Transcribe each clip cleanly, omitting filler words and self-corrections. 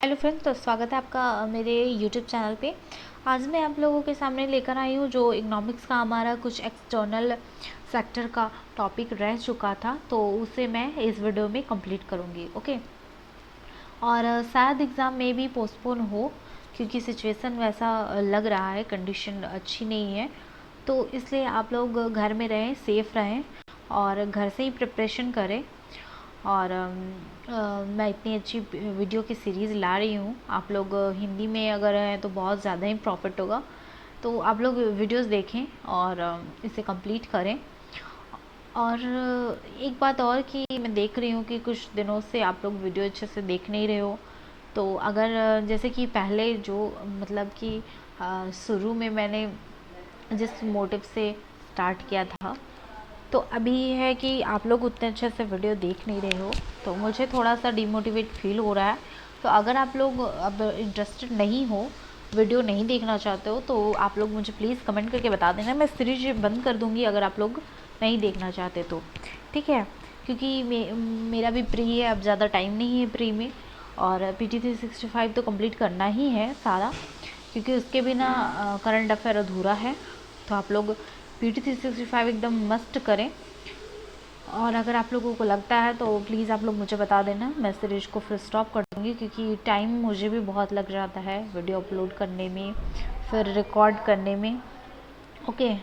Hello friends, तो स्वागत है आपका मेरे यूट्यूब चैनल पे। आज मैं आप लोगों के सामने लेकर आई हूँ जो इकोनॉमिक्स का हमारा कुछ एक्सटर्नल सेक्टर का टॉपिक रह चुका था, तो उसे मैं इस वीडियो में कंप्लीट करूँगी। ओके। और शायद एग्ज़ाम में भी पोस्टपोन हो, क्योंकि सिचुएशन वैसा लग रहा है, कंडीशन अच्छी नहीं है। तो इसलिए आप लोग घर में रहें, सेफ़ रहें और घर से ही प्रिपरेशन करें। और मैं इतनी अच्छी वीडियो की सीरीज़ ला रही हूँ, आप लोग हिंदी में अगर हैं तो बहुत ज़्यादा ही प्रॉफिट होगा। तो आप लोग वीडियोस देखें और इसे कंप्लीट करें। और एक बात और कि मैं देख रही हूँ कि कुछ दिनों से आप लोग वीडियो अच्छे से देख नहीं रहे हो। तो अगर जैसे कि पहले जो मतलब कि शुरू में मैंने जिस मोटिव से स्टार्ट किया था, तो अभी ये है कि आप लोग उतने अच्छे से वीडियो देख नहीं रहे हो, तो मुझे थोड़ा सा डिमोटिवेट फील हो रहा है। तो अगर आप लोग अब इंटरेस्टेड नहीं हो, वीडियो नहीं देखना चाहते हो, तो आप लोग मुझे प्लीज़ कमेंट करके बता देना। मैं सीरीज बंद कर दूँगी अगर आप लोग नहीं देखना चाहते तो, ठीक है। क्योंकि मेरा भी प्री है, अब ज़्यादा टाइम नहीं है प्री में, और PT365 तो कंप्लीट करना ही है सारा, क्योंकि उसके बिना करंट अफेयर अधूरा है। तो आप लोग PT365 एकदम मस्ट करें। और अगर आप लोगों को लगता है तो प्लीज़ आप लोग मुझे बता देना, मैं सीरीज को फिर स्टॉप कर दूँगी, क्योंकि टाइम मुझे भी बहुत लग जाता है वीडियो अपलोड करने में, फिर रिकॉर्ड करने में। ओके।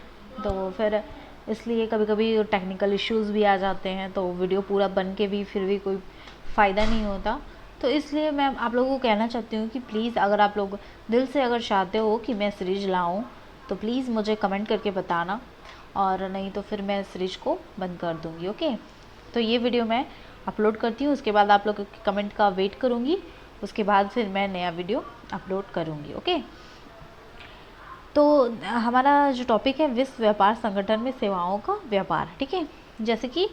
तो फिर इसलिए कभी कभी टेक्निकल इश्यूज़ भी आ जाते हैं, तो वीडियो पूरा बन के भी फिर भी कोई फ़ायदा नहीं होता। तो इसलिए मैं आप लोगों को कहना चाहती हूँ कि प्लीज़ अगर आप लोग दिल से अगर चाहते हो कि मैं सीरीज लाऊँ, तो प्लीज़ मुझे कमेंट करके बताना, और नहीं तो फिर मैं सीरीज को बंद कर दूँगी। ओके। तो ये वीडियो मैं अपलोड करती हूँ, उसके बाद आप लोग के कमेंट का वेट करूँगी, उसके बाद फिर मैं नया वीडियो अपलोड करूँगी। ओके। तो हमारा जो टॉपिक है, विश्व व्यापार संगठन में सेवाओं का व्यापार, ठीक है। जैसे कि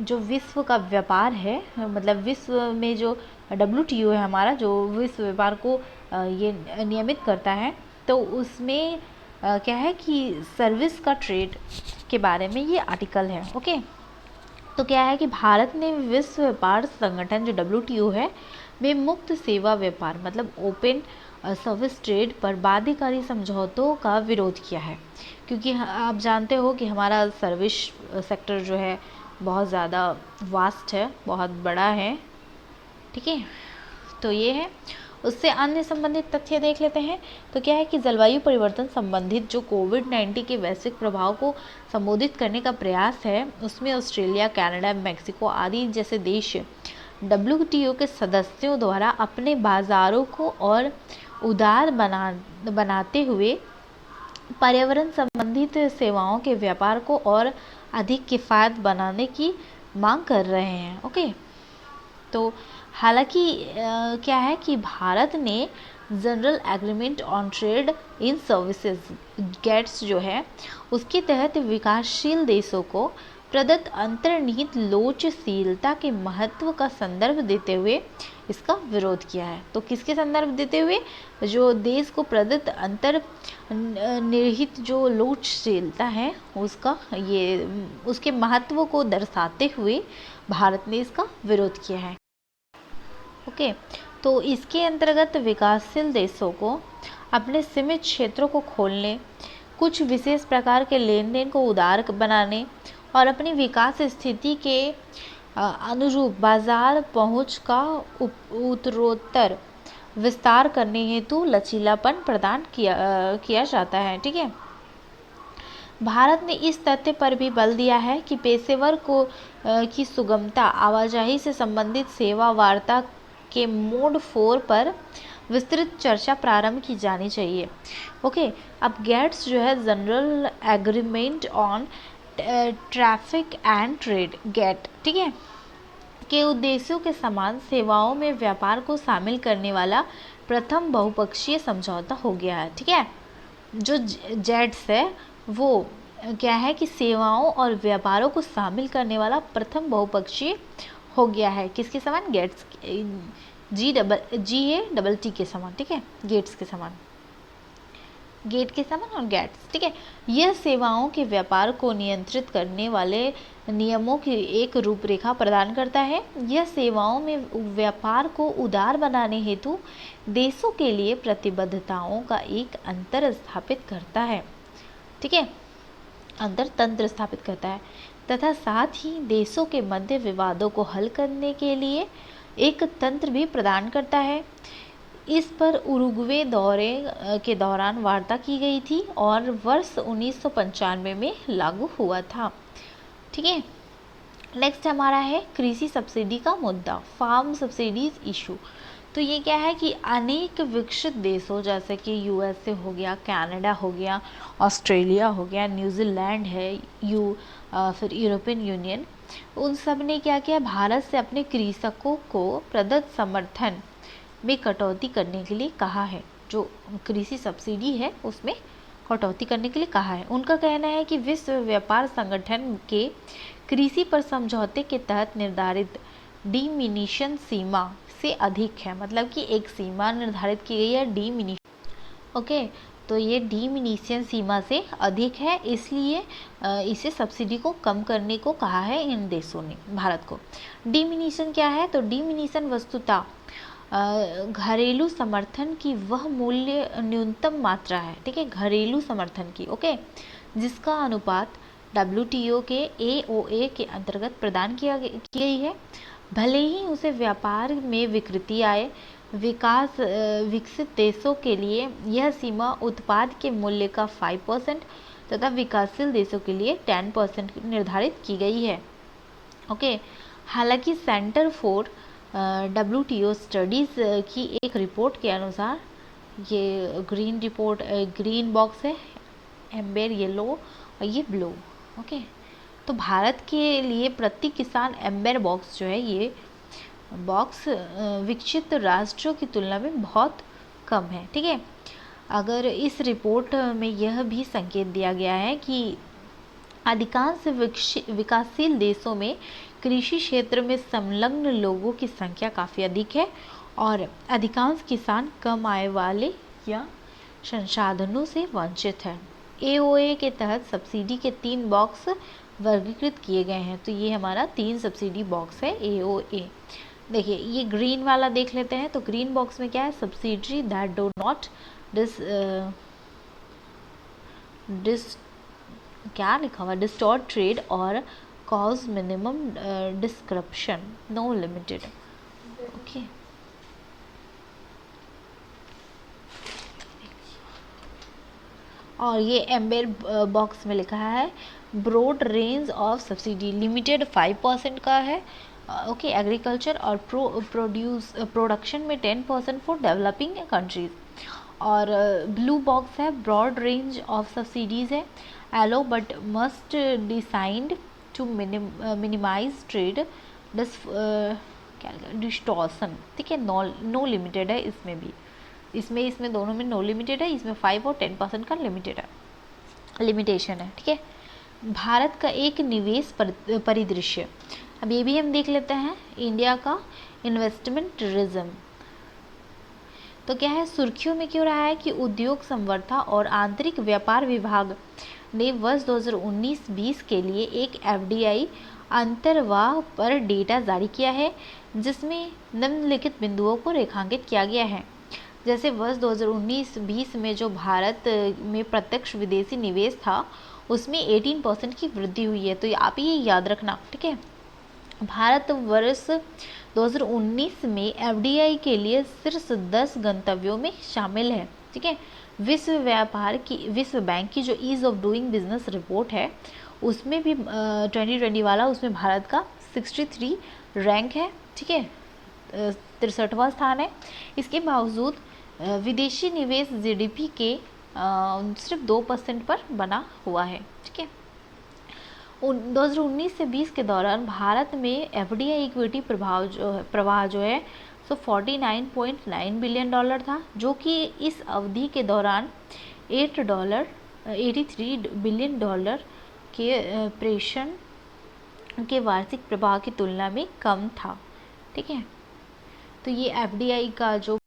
जो विश्व का व्यापार है, मतलब विश्व में जो WTO है हमारा, जो विश्व व्यापार को ये नियमित करता है, तो उसमें क्या है कि सर्विस का ट्रेड के बारे में ये आर्टिकल है। ओके। तो क्या है कि भारत ने विश्व व्यापार संगठन जो WTO है में मुक्त सेवा व्यापार मतलब ओपन सर्विस ट्रेड पर बाध्यकारी समझौतों का विरोध किया है, क्योंकि आप जानते हो कि हमारा सर्विस सेक्टर जो है बहुत ज़्यादा वास्ट है, बहुत बड़ा है, ठीक है। तो ये है। उससे अन्य संबंधित तथ्य देख लेते हैं। तो क्या है कि जलवायु परिवर्तन संबंधित जो कोविड-19 के वैश्विक प्रभाव को संबोधित करने का प्रयास है, उसमें ऑस्ट्रेलिया, कनाडा, मेक्सिको आदि जैसे देश WTO के सदस्यों द्वारा अपने बाजारों को और उदार बनाते हुए पर्यावरण संबंधित सेवाओं के व्यापार को और अधिक किफ़ायत बनाने की मांग कर रहे हैं। ओके। तो हालांकि क्या है कि भारत ने general agreement on trade in services GATS जो है, उसके तहत विकासशील देशों को प्रदत्त अंतर्निहित लोचशीलता के महत्व का संदर्भ देते हुए इसका विरोध किया है। तो किसके संदर्भ देते हुए? जो देश को प्रदत्त अंतर्निहित जो लोचशीलता है उसका, ये उसके महत्व को दर्शाते हुए भारत ने इसका विरोध किया है। ओके। तो इसके अंतर्गत विकासशील देशों को अपने सीमित क्षेत्रों को खोलने, कुछ विशेष प्रकार के लेन देन को उदार बनाने और अपनी विकास स्थिति के अनुरूप बाजार पहुंच का उत्तरोत्तर विस्तार करने हेतु लचीलापन प्रदान किया जाता है, ठीक है। भारत ने इस तथ्य पर भी बल दिया है कि पेशेवर को की सुगमता, आवाजाही से संबंधित सेवा वार्ता के मोड 4 पर विस्तृत चर्चा प्रारंभ की जानी चाहिए। ओके। अब गेट्स जो है, general agreement on traffic and trade, GATT, ठीक है, के उद्देश्यों के समान सेवाओं में व्यापार को शामिल करने वाला प्रथम बहुपक्षीय समझौता हो गया है, ठीक है। जो जेट्स है वो क्या है कि सेवाओं और व्यापारों को शामिल करने वाला प्रथम बहुपक्षीय हो गया है। किसके समान? गेट्स, GATT के समान, ठीक है, गेट्स के समान। गेट के समान और गेट्स, ठीक है। यह सेवाओं के व्यापार को नियंत्रित करने वाले नियमों की एक रूपरेखा प्रदान करता है। यह सेवाओं में व्यापार को उदार बनाने हेतु देशों के लिए प्रतिबद्धताओं का एक अंतर स्थापित करता है, ठीक है, अंतर तंत्र स्थापित करता है, तथा साथ ही देशों के मध्य विवादों को हल करने के लिए एक तंत्र भी प्रदान करता है। इस पर उरुग्वे दौरे के दौरान वार्ता की गई थी और वर्ष 1995 में लागू हुआ था, ठीक है। नेक्स्ट हमारा है कृषि सब्सिडी का मुद्दा, फार्म सब्सिडीज इशू। तो ये क्या है कि अनेक विकसित देशों जैसे कि यूएसए हो गया, कनाडा हो गया, ऑस्ट्रेलिया हो गया, न्यूजीलैंड है, फिर यूरोपियन यूनियन, उन सब ने क्या किया, भारत से अपने कृषकों को प्रदत्त समर्थन में कटौती करने के लिए कहा है। जो कृषि सब्सिडी है उसमें कटौती करने के लिए कहा है। उनका कहना है कि विश्व व्यापार संगठन के कृषि पर समझौते के तहत निर्धारित डिमिनिशन सीमा से अधिक है, मतलब कि एक सीमा निर्धारित की गई है डिमिनिशन, ओके। तो ये डिमिनिशन सीमा से अधिक है, इसलिए इसे सब्सिडी को कम करने को कहा है इन देशों ने भारत को। डिमिनिशन क्या है, तो डिमिनिशन वस्तुतः घरेलू समर्थन की वह मूल्य न्यूनतम मात्रा है, ठीक है, घरेलू समर्थन की, ओके, जिसका अनुपात WTO के AOA के अंतर्गत प्रदान की गई है। भले ही उसे व्यापार में विकृति आए, विकसित देशों के लिए यह सीमा उत्पाद के मूल्य का 5% तथा विकासशील देशों के लिए 10% निर्धारित की गई है, ओके। हालांकि सेंटर फॉर WTO स्टडीज़ की एक रिपोर्ट के अनुसार, ये ग्रीन रिपोर्ट, ग्रीन बॉक्स है, एम्बर येलो और ये ब्लू, ओके। तो भारत के लिए प्रति किसान एम्बर बॉक्स जो है, ये बॉक्स विकसित राष्ट्रों की तुलना में बहुत कम है, ठीक है। अगर इस रिपोर्ट में यह भी संकेत दिया गया है कि अधिकांश विकासशील देशों में कृषि क्षेत्र में संलग्न लोगों की संख्या काफ़ी अधिक है और अधिकांश किसान कम आय वाले या संसाधनों से वंचित है। AOA के तहत सब्सिडी के 3 बॉक्स वर्गीकृत किए गए हैं। तो ये हमारा 3 सब्सिडी बॉक्स है AOA। देखिए ये ग्रीन वाला देख लेते हैं। तो ग्रीन बॉक्स में क्या है, सब्सिडी दैट डू नॉट क्या लिखा हुआ, डिस्टॉर्ट ट्रेड और cause minimum description, no limited, okay. और ये एम्बर बॉक्स में लिखा है broad range of subsidy, limited 5% का है, ओके, एग्रीकल्चर और प्रोडक्शन में 10% फॉर डेवलपिंग कंट्रीज। और ब्लू बॉक्स है ब्रॉड रेंज ऑफ सब्सिडीज़ है, allow but must designed to minimize trade distortion, ठीक है, नो लिमिटेड है इसमें भी, इसमें दोनों में नो लिमिटेड है, इसमें 5 और 10% का लिमिटेशन है, ठीक है। भारत का एक निवेश परिदृश्य, अब ये भी हम देख लेते हैं, इंडिया का इन्वेस्टमेंट टूरिज्म। तो क्या है, सुर्खियों में क्यों रहा है कि उद्योग संवर्धन और आंतरिक व्यापार विभाग ने वर्ष 2019-20 के लिए एक FDI अंतर्वाह पर डेटा जारी किया है, जिसमें निम्नलिखित बिंदुओं को रेखांकित किया गया है। जैसे वर्ष 2019-20 में जो भारत में प्रत्यक्ष विदेशी निवेश था उसमें 18% की वृद्धि हुई है। तो आप ये याद रखना, ठीक है। भारत वर्ष 2019 में FDI के लिए सिर्फ 10 गंतव्यों में शामिल है, ठीक है। विश्व बैंक की जो ease of doing business report है उसमें भी 2020 वाला, उसमें भारत का 63 रैंक है, ठीक है, 63वां स्थान है। इसके बावजूद विदेशी निवेश GDP के सिर्फ 2% पर बना हुआ है, ठीक है। 2019 से 20 के दौरान भारत में FDI इक्विटी प्रवाह जो है सो $49.9 बिलियन था, जो कि इस अवधि के दौरान $83 बिलियन के प्रेषण के वार्षिक प्रवाह की तुलना में कम था, ठीक है। तो ये FDI का जो,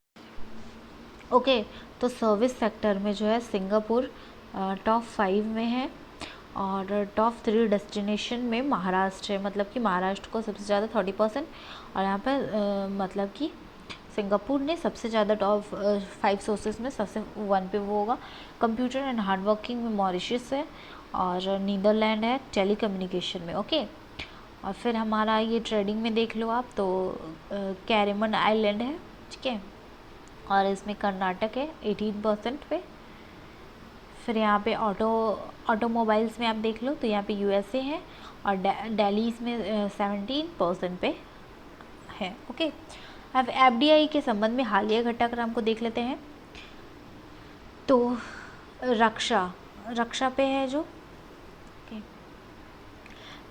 ओके, तो सर्विस सेक्टर में जो है सिंगापुर टॉप 5 में है, और टॉप 3 डेस्टिनेशन में महाराष्ट्र है, मतलब कि महाराष्ट्र को सबसे ज़्यादा 30%, और यहाँ पर मतलब कि सिंगापुर ने सबसे ज़्यादा टॉप 5 सोर्सेज में सबसे 1 पे वो होगा। कंप्यूटर एंड हार्ड वर्किंग में मॉरिशस है, और नीदरलैंड है टेलीकम्युनिकेशन में। ओके, और फिर हमारा ये ट्रेडिंग में देख लो आप, तो कैरिमन आइलैंड है, ठीक है, और इसमें कर्नाटक है 18% पे। फिर यहाँ पे ऑटोमोबाइल्स में आप देख लो तो यहाँ पे यूएसए है, और दिल्ली इसमें 17% पे है। ओके, अब एफडीआई के संबंध में हालिया घटनाक्रम को देख लेते हैं। तो रक्षा पे है जो,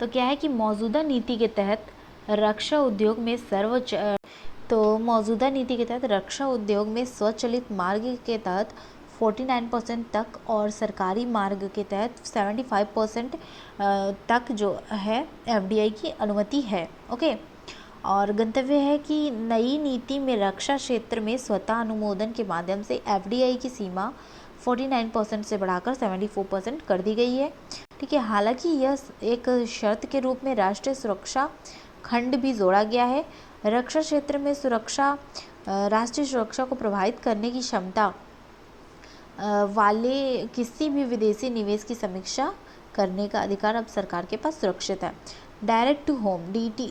तो क्या है कि मौजूदा नीति के तहत रक्षा उद्योग में रक्षा उद्योग में स्वचालित मार्ग के तहत 49% तक और सरकारी मार्ग के तहत 75% तक जो है एफडीआई की अनुमति है। ओके, और गंतव्य है कि नई नीति में रक्षा क्षेत्र में स्वतः अनुमोदन के माध्यम से एफडीआई की सीमा 49% से बढ़ाकर 74% कर दी गई है। ठीक है, हालांकि यह एक शर्त के रूप में राष्ट्रीय सुरक्षा खंड भी जोड़ा गया है। रक्षा क्षेत्र में राष्ट्रीय सुरक्षा को प्रभावित करने की क्षमता वाले किसी भी विदेशी निवेश की समीक्षा करने का अधिकार अब सरकार के पास सुरक्षित है। डायरेक्ट टू होम डीटी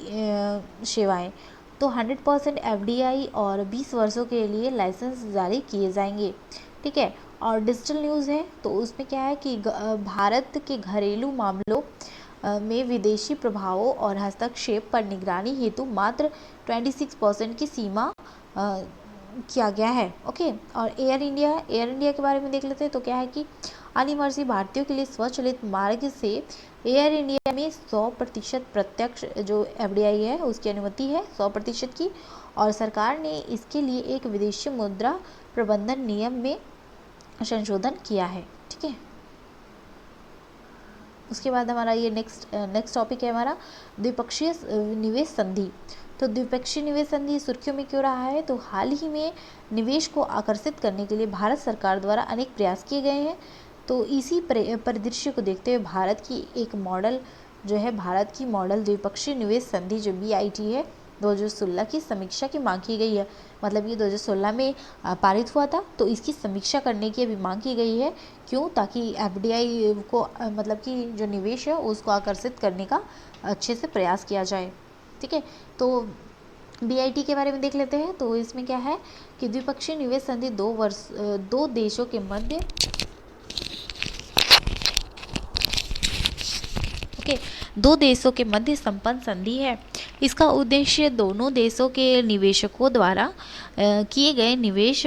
सेवाएं, तो 100% एफडीआई और 20 वर्षों के लिए लाइसेंस जारी किए जाएंगे। ठीक है, और डिजिटल न्यूज़ है तो उसमें क्या है कि भारत के घरेलू मामलों में विदेशी प्रभावों और हस्तक्षेप पर निगरानी हेतु मात्र 26% की सीमा किया गया है। ओके, और एयर इंडिया के बारे में देख लेते हैं। तो क्या है कि अनिवासी भारतीयों के लिए स्वचालित मार्ग से एयर इंडिया में 100% प्रत्यक्ष जो एफडीआई है उसकी अनुमति है 100% की, और सरकार ने इसके लिए एक विदेशी मुद्रा प्रबंधन नियम में संशोधन किया है। ठीक है, उसके बाद हमारा ये नेक्स्ट टॉपिक है हमारा द्विपक्षीय निवेश संधि। तो द्विपक्षीय निवेश संधि सुर्खियों में क्यों रहा है? तो हाल ही में निवेश को आकर्षित करने के लिए भारत सरकार द्वारा अनेक प्रयास किए गए हैं। तो इसी परिदृश्य को देखते हुए भारत की मॉडल द्विपक्षीय निवेश संधि जो BIT है 2016 की समीक्षा की मांग की गई है। मतलब ये 2016 में पारित हुआ था, तो इसकी समीक्षा करने की अभी मांग की गई है। क्यों? ताकि एफडीआई को मतलब कि जो निवेश है उसको आकर्षित करने का अच्छे से प्रयास किया जाए। ठीक है, तो BIT के बारे में देख लेते हैं। तो इसमें क्या है कि द्विपक्षीय निवेश संधि 2 देशों के मध्य दो देशों के मध्य संपन्न संधि है। इसका उद्देश्य दोनों देशों के निवेशकों द्वारा किए गए निवेश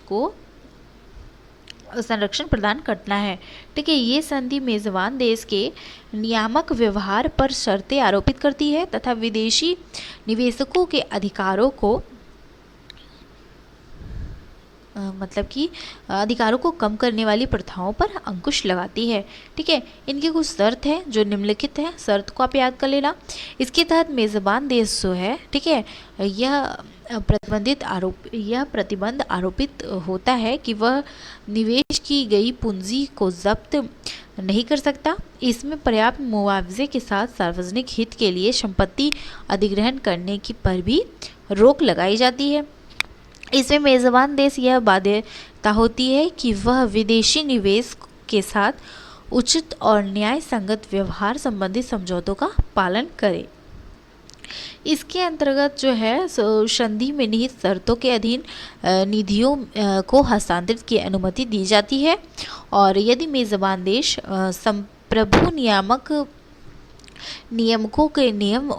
को संरक्षण प्रदान करना है। ठीक है, ये संधि मेजबान देश के नियामक व्यवहार पर शर्तें आरोपित करती है तथा विदेशी निवेशकों के अधिकारों को अधिकारों को कम करने वाली प्रथाओं पर अंकुश लगाती है। ठीक है, इनकी कुछ शर्त है जो निम्नलिखित है, शर्त को आप याद कर लेना। इसके तहत मेज़बान देश जो है, ठीक है, यह प्रतिबंध आरोपित होता है कि वह निवेश की गई पूंजी को जब्त नहीं कर सकता। इसमें पर्याप्त मुआवजे के साथ सार्वजनिक हित के लिए संपत्ति अधिग्रहण करने की पर भी रोक लगाई जाती है। इसमें मेज़बान देश यह बाध्यता होती है कि वह विदेशी निवेश के साथ उचित और न्याय संगत व्यवहार संबंधी समझौतों का पालन करे। इसके अंतर्गत जो है संधि में निहित शर्तों के अधीन निधियों को हस्तांतरित की अनुमति दी जाती है, और यदि मेज़बान देश संप्रभु नियामकों के नियम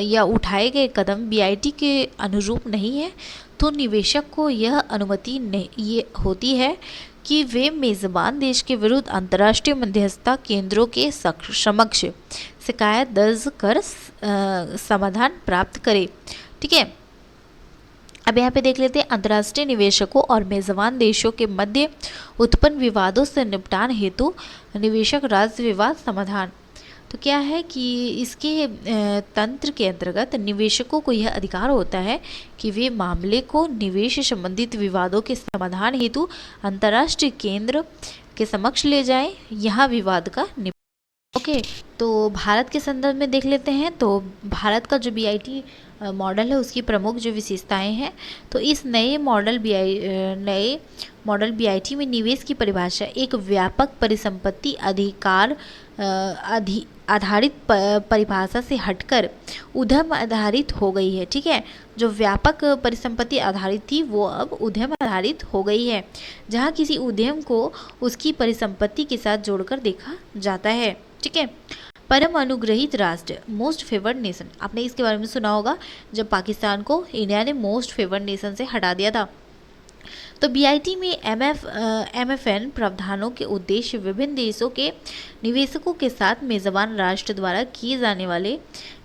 या उठाए गए कदम BIT के अनुरूप नहीं है, तो निवेशक को यह अनुमति ये होती है कि वे मेज़बान देश के विरुद्ध अंतर्राष्ट्रीय मध्यस्थता केंद्रों के समक्ष शिकायत दर्ज कर समाधान प्राप्त करे। ठीक है, अब यहाँ पे देख लेते हैं अंतर्राष्ट्रीय निवेशकों और मेज़बान देशों के मध्य उत्पन्न विवादों से निपटान हेतु निवेशक राज्य विवाद समाधान। तो क्या है कि इसके तंत्र के अंतर्गत निवेशकों को यह अधिकार होता है कि वे मामले को निवेश संबंधित विवादों के समाधान हेतु अंतर्राष्ट्रीय केंद्र के समक्ष ले जाएं। यहाँ विवाद का ओके, तो भारत के संदर्भ में देख लेते हैं। तो भारत का जो BIT मॉडल है उसकी प्रमुख जो विशेषताएं हैं, तो इस नए मॉडल BIT में निवेश की परिभाषा एक व्यापक परिसंपत्ति अधिकार आधारित परिभाषा से हटकर उद्यम आधारित हो गई है। ठीक है, जो व्यापक परिसंपत्ति आधारित थी वो अब उद्यम आधारित हो गई है, जहाँ किसी उद्यम को उसकी परिसंपत्ति के साथ जोड़कर देखा जाता है। ठीक है, परम अनुग्रहित राष्ट्र, मोस्ट फेवर्ड नेशन, आपने इसके बारे में सुना होगा जब पाकिस्तान को इंडिया ने मोस्ट फेवर्ड नेशन से हटा दिया था। तो BIT में MFN प्रावधानों के उद्देश्य विभिन्न देशों के निवेशकों के साथ मेजबान राष्ट्र द्वारा किए जाने वाले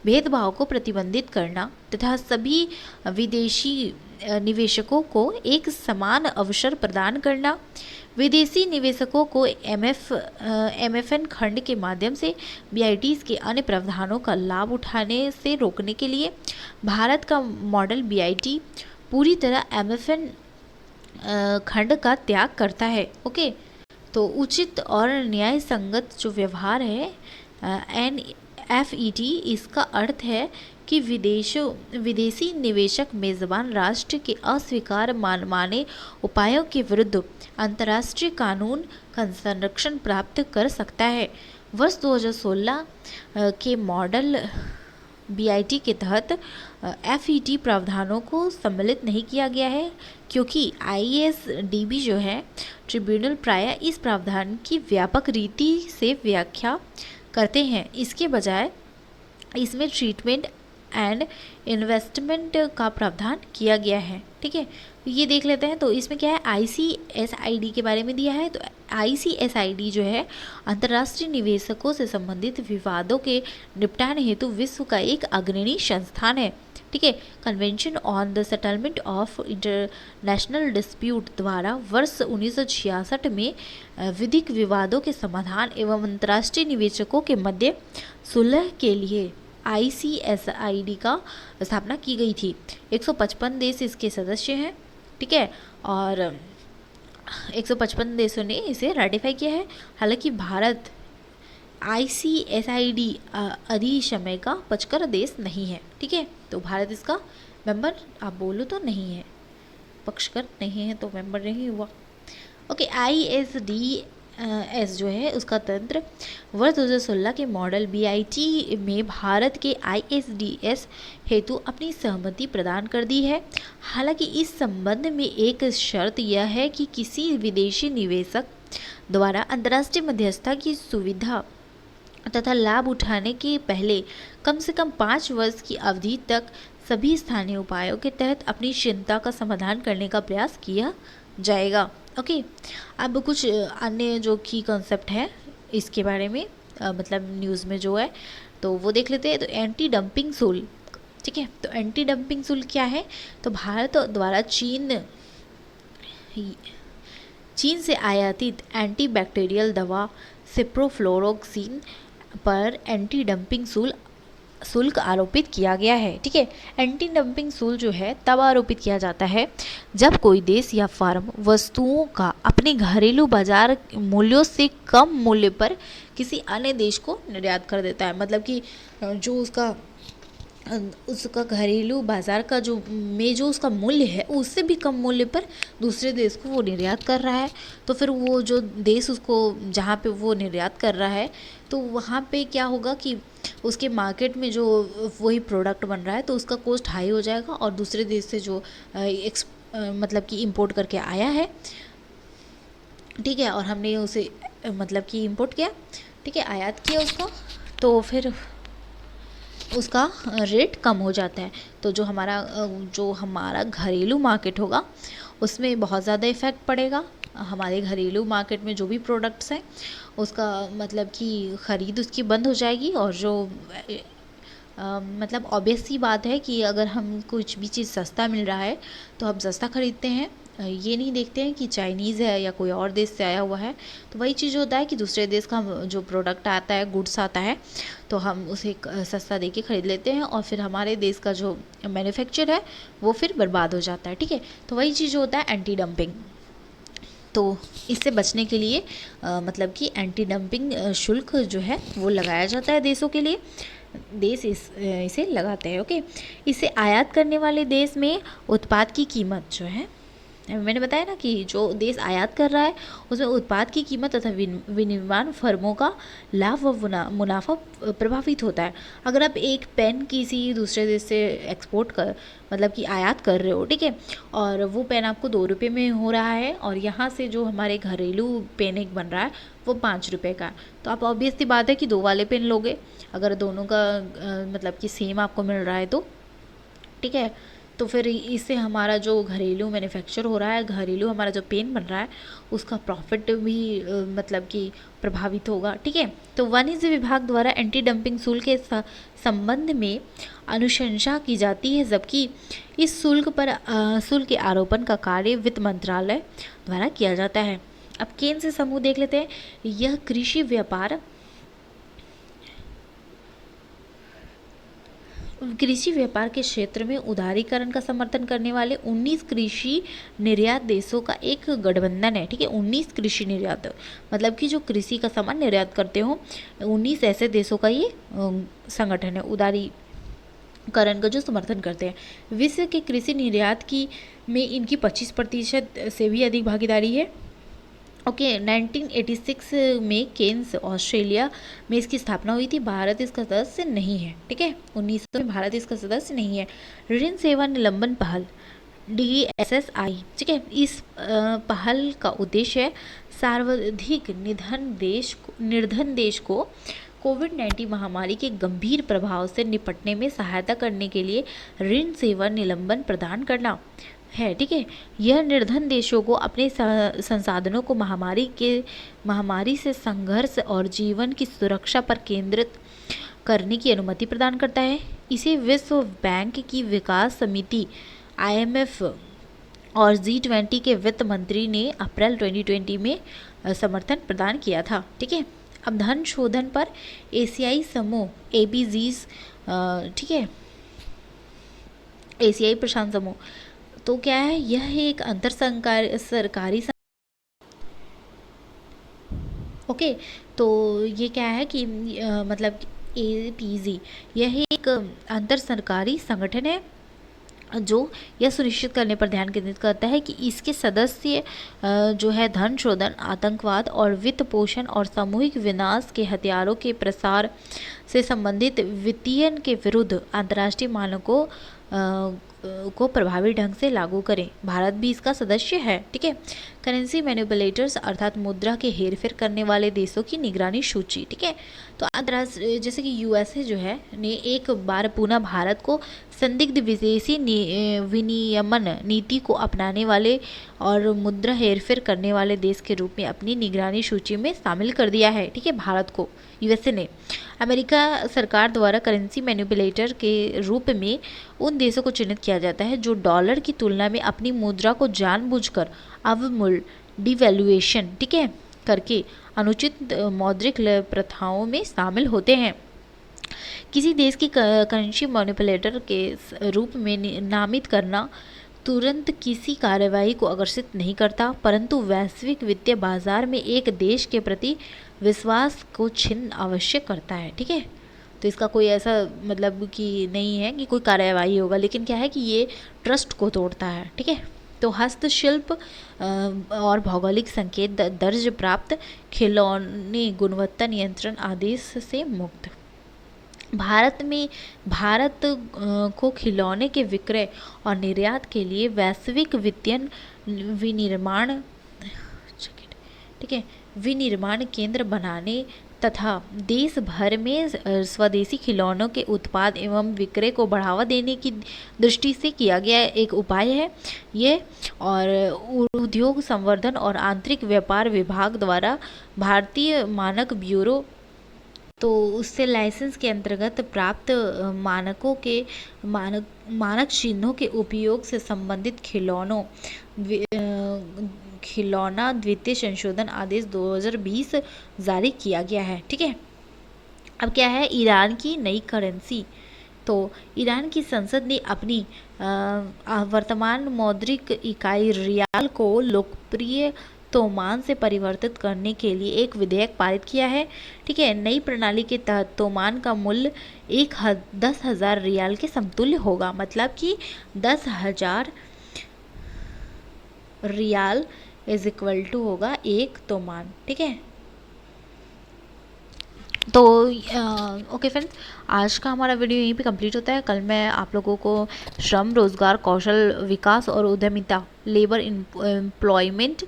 भेदभाव को प्रतिबंधित करना तथा सभी विदेशी निवेशकों को एक समान अवसर प्रदान करना, विदेशी निवेशकों को MFN खंड के माध्यम से BITs के अन्य प्रावधानों का लाभ उठाने से रोकने के लिए भारत का मॉडल BIT पूरी तरह MFN खंड का त्याग करता है। ओके, तो उचित और न्याय संगत जो व्यवहार है NFET, इसका अर्थ है कि विदेशी निवेशक मेजबान राष्ट्र के अस्वीकार माने उपायों के विरुद्ध अंतर्राष्ट्रीय कानून का संरक्षण प्राप्त कर सकता है। वर्ष 2016 के मॉडल BIT के तहत FET प्रावधानों को सम्मिलित नहीं किया गया है, क्योंकि ISDB जो है ट्रिब्यूनल प्रायः इस प्रावधान की व्यापक रीति से व्याख्या करते हैं। इसके बजाय इसमें ट्रीटमेंट एंड इन्वेस्टमेंट का प्रावधान किया गया है। ठीक है, ये देख लेते हैं। तो इसमें क्या है, ICSID के बारे में दिया है। तो ICSID जो है अंतर्राष्ट्रीय निवेशकों से संबंधित विवादों के निपटान हेतु विश्व का एक अग्रणी संस्थान है। ठीक है, convention on the settlement of international dispute द्वारा वर्ष 1966 में विधिक विवादों के समाधान एवं अंतर्राष्ट्रीय निवेशकों के मध्य सुलह के लिए ICSID का स्थापना की गई थी। 155 देश इसके सदस्य हैं। ठीक है, और 155 देशों ने इसे रेटिफाई किया है। हालांकि भारत ICSID अधिसमय का पचकर देश नहीं है। ठीक है, तो भारत इसका मेंबर आप बोलो तो नहीं है, पक्षकर नहीं है तो मेंबर नहीं हुआ। ओके, ISDS जो है उसका तंत्र वर्ष 2016 के मॉडल BIT में भारत के ISDS हेतु अपनी सहमति प्रदान कर दी है। हालांकि इस संबंध में एक शर्त यह है कि किसी विदेशी निवेशक द्वारा अंतर्राष्ट्रीय मध्यस्थता की सुविधा तथा लाभ उठाने के पहले कम से कम 5 वर्ष की अवधि तक सभी स्थानीय उपायों के तहत अपनी चिंता का समाधान करने का प्रयास किया जाएगा। ओके, अब कुछ अन्य जो की कॉन्सेप्ट है इसके बारे में मतलब न्यूज़ में जो है तो वो देख लेते हैं। तो एंटी डंपिंग शुल्क, ठीक है, तो एंटी डंपिंग शुल्क क्या है, तो भारत द्वारा चीन से आयातित एंटी बैक्टीरियल दवा सिप्रोफ्लोरोक्सिन पर एंटी डंपिंग शुल्क आरोपित किया गया है। ठीक है, एंटी डंपिंग शुल्क जो है तब आरोपित किया जाता है जब कोई देश या फर्म वस्तुओं का अपने घरेलू बाजार मूल्यों से कम मूल्य पर किसी अन्य देश को निर्यात कर देता है। मतलब कि जो उसका घरेलू बाजार का जो उसका मूल्य है उससे भी कम मूल्य पर दूसरे देश को वो निर्यात कर रहा है। तो फिर वो जो देश उसको जहाँ पे वो निर्यात कर रहा है तो वहाँ पे क्या होगा कि उसके मार्केट में जो वही प्रोडक्ट बन रहा है तो उसका कॉस्ट हाई हो जाएगा, और दूसरे देश से जो मतलब कि इंपोर्ट करके आया है, ठीक है, और हमने उसे मतलब कि इंपोर्ट किया, ठीक है, आयात किया उसको, तो फिर उसका रेट कम हो जाता है। तो जो हमारा घरेलू मार्केट होगा उसमें बहुत ज़्यादा इफ़ेक्ट पड़ेगा। हमारे घरेलू मार्केट में जो भी प्रोडक्ट्स हैं उसका मतलब कि ख़रीद उसकी बंद हो जाएगी, और जो मतलब ऑब्वियस सी बात है कि अगर हम कुछ भी चीज़ सस्ता मिल रहा है तो हम सस्ता खरीदते हैं। ये नहीं देखते हैं कि चाइनीज़ है या कोई और देश से आया हुआ है। तो वही चीज़ होता है कि दूसरे देश का जो प्रोडक्ट आता है, गुड्स आता है, तो हम उसे सस्ता दे के ख़रीद लेते हैं और फिर हमारे देश का जो मैन्युफैक्चर है वो फिर बर्बाद हो जाता है। ठीक है, तो वही चीज़ होता है एंटी डंपिंग। तो इससे बचने के लिए मतलब कि एंटी डंपिंग शुल्क जो है वो लगाया जाता है देशों के लिए। देश इसे लगाते हैं। ओके, इसे आयात करने वाले देश में उत्पाद की कीमत जो है, मैंने बताया ना कि जो देश आयात कर रहा है उसमें उत्पाद की कीमत तथा विनिर्माण फर्मों का लाभ व मुनाफा प्रभावित होता है। अगर आप एक पेन किसी दूसरे देश से एक्सपोर्ट कर मतलब कि आयात कर रहे हो, ठीक है, और वो पेन आपको 2 रुपये में हो रहा है और यहाँ से जो हमारे घरेलू पेन एक बन रहा है वो 5 रुपये का, तो आप ऑब्वियस सी बात है कि 2 वाले पेन लोगे अगर दोनों का मतलब कि सेम आपको मिल रहा है तो। ठीक है, तो फिर इससे हमारा जो घरेलू मैन्युफैक्चर हो रहा है, घरेलू हमारा जो पेन बन रहा है उसका प्रॉफिट भी मतलब कि प्रभावित होगा। ठीक है, तो वाणिज्य विभाग द्वारा एंटी डंपिंग शुल्क के संबंध में अनुशंसा की जाती है, जबकि इस शुल्क के आरोपण का कार्य वित्त मंत्रालय द्वारा किया जाता है। अब केंद्र से समूह देख लेते हैं। यह कृषि व्यापार के क्षेत्र में उदारीकरण का समर्थन करने वाले 19 कृषि निर्यात देशों का एक गठबंधन है। ठीक है, 19 कृषि निर्यात मतलब कि जो कृषि का सामान निर्यात करते हो, 19 ऐसे देशों का ये संगठन है, उदारीकरण का जो समर्थन करते हैं। विश्व के कृषि निर्यात की में इनकी 25% से भी अधिक भागीदारी है। ओके, 1986 में केन्स ऑस्ट्रेलिया में इसकी स्थापना हुई थी। भारत इसका सदस्य नहीं है। ठीक है, 1900 में भारत इसका सदस्य नहीं है। ऋण सेवा निलंबन पहल DSSI, ठीक है, इस पहल का उद्देश्य है सर्वाधिक निर्धन देश को कोविड-19 महामारी के गंभीर प्रभाव से निपटने में सहायता करने के लिए ऋण सेवा निलंबन प्रदान करना है। ठीक है, यह निर्धन देशों को अपने संसाधनों को महामारी से संघर्ष और जीवन की सुरक्षा पर केंद्रित करने की अनुमति प्रदान करता है। इसे विश्व बैंक की विकास समिति IMF और G20 के वित्त मंत्री ने अप्रैल 2020 में समर्थन प्रदान किया था। ठीक है, अब धन शोधन पर एशियाई समूह APGs, ठीक है, एशियाई प्रशांत समूह, तो क्या है, यह एक अंतर सरकारी ओके, तो ये क्या है कि मतलब APG यह एक अंतर सरकारी संगठन है जो यह सुनिश्चित करने पर ध्यान केंद्रित करता है कि इसके सदस्य जो है धन शोधन, आतंकवाद और वित्त पोषण और सामूहिक विनाश के हथियारों के प्रसार से संबंधित वित्तीयन के विरुद्ध अंतर्राष्ट्रीय मानकों को प्रभावी ढंग से लागू करें। भारत भी इसका सदस्य है। ठीक है, करेंसी मैनिपुलेटर्स अर्थात मुद्रा के हेरफेर करने वाले देशों की निगरानी सूची। ठीक है, तो अंतर्राष्ट्रीय जैसे कि USA जो है ने एक बार पुनः भारत को संदिग्ध विदेशी विनियमन नीति को अपनाने वाले और मुद्रा हेरफेर करने वाले देश के रूप में अपनी निगरानी सूची में शामिल कर दिया है। ठीक है, भारत को USA ने अमेरिका सरकार द्वारा करेंसी मैनिपुलेटर के रूप में उन देशों को चिन्हित किया जाता है जो डॉलर की तुलना में अपनी मुद्रा को जानबूझकर अवमूल्य डिवैल्यूएशन, ठीक है, करके अनुचित मौद्रिक प्रथाओं में शामिल होते हैं। किसी देश की करेंसी मैनिपुलेटर के रूप में नामित करना तुरंत किसी कार्रवाई को आकर्षित नहीं करता, परंतु वैश्विक वित्तीय बाजार में एक देश के प्रति विश्वास को छिन्न आवश्यक करता है। ठीक है, तो इसका कोई ऐसा मतलब कि नहीं है कि कोई कार्रवाई होगा, लेकिन क्या है कि ये ट्रस्ट को तोड़ता है। ठीक है, तो हस्तशिल्प और भौगोलिक संकेत दर्ज प्राप्त खिलौने गुणवत्ता नियंत्रण आदेश से मुक्त। भारत को खिलौने के विक्रय और निर्यात के लिए वैश्विक वित्तीय विनिर्माण, ठीक है, विनिर्माण केंद्र बनाने तथा देश भर में स्वदेशी खिलौनों के उत्पाद एवं विक्रय को बढ़ावा देने की दृष्टि से किया गया एक उपाय है ये। और उद्योग संवर्धन और आंतरिक व्यापार विभाग द्वारा भारतीय मानक ब्यूरो तो उससे लाइसेंस के अंतर्गत प्राप्त मानकों के मानक चिन्हों के उपयोग से संबंधित खिलौना द्वितीय संशोधन आदेश 2020 जारी किया गया है। ठीक है, अब क्या है, ईरान की नई करेंसी। तो ईरान की संसद ने अपनी वर्तमान मौद्रिक इकाई रियाल को लोकप्रिय तोमान से परिवर्तित करने के लिए एक विधेयक पारित किया है। ठीक है, नई प्रणाली के तहत तोमान का मूल्य 10,000 रियाल के समतुल्य होगा, मतलब कि 10,000 रियाल इज इक्वल टू होगा एक तोमान। ठीक है, तो ओके फ्रेंड्स, आज का हमारा वीडियो यहीं पे कंप्लीट होता है। कल मैं आप लोगों को श्रम, रोजगार, कौशल विकास और उद्यमिता, labour employment,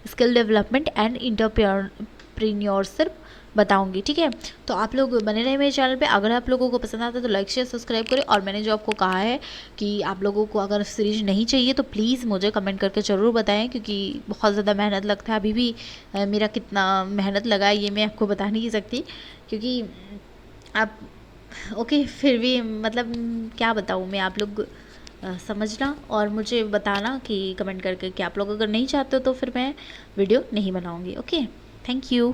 skill development and entrepreneurship बताऊंगी। ठीक है, तो आप लोग बने रहे मेरे चैनल पे। अगर आप लोगों को पसंद आता है तो लाइक शेयर सब्सक्राइब करें, और मैंने जो आपको कहा है कि आप लोगों को अगर सीरीज नहीं चाहिए तो प्लीज़ मुझे कमेंट करके ज़रूर बताएं, क्योंकि बहुत ज़्यादा मेहनत लगता है। अभी भी मेरा कितना मेहनत लगा है ये मैं आपको बता नहीं सकती, क्योंकि आप ओके फिर भी मतलब क्या बताऊँ मैं, आप लोग समझना और मुझे बताना कि कमेंट करके कि आप लोग अगर नहीं चाहते हो तो फिर मैं वीडियो नहीं बनाऊँगी। Okay, thank you.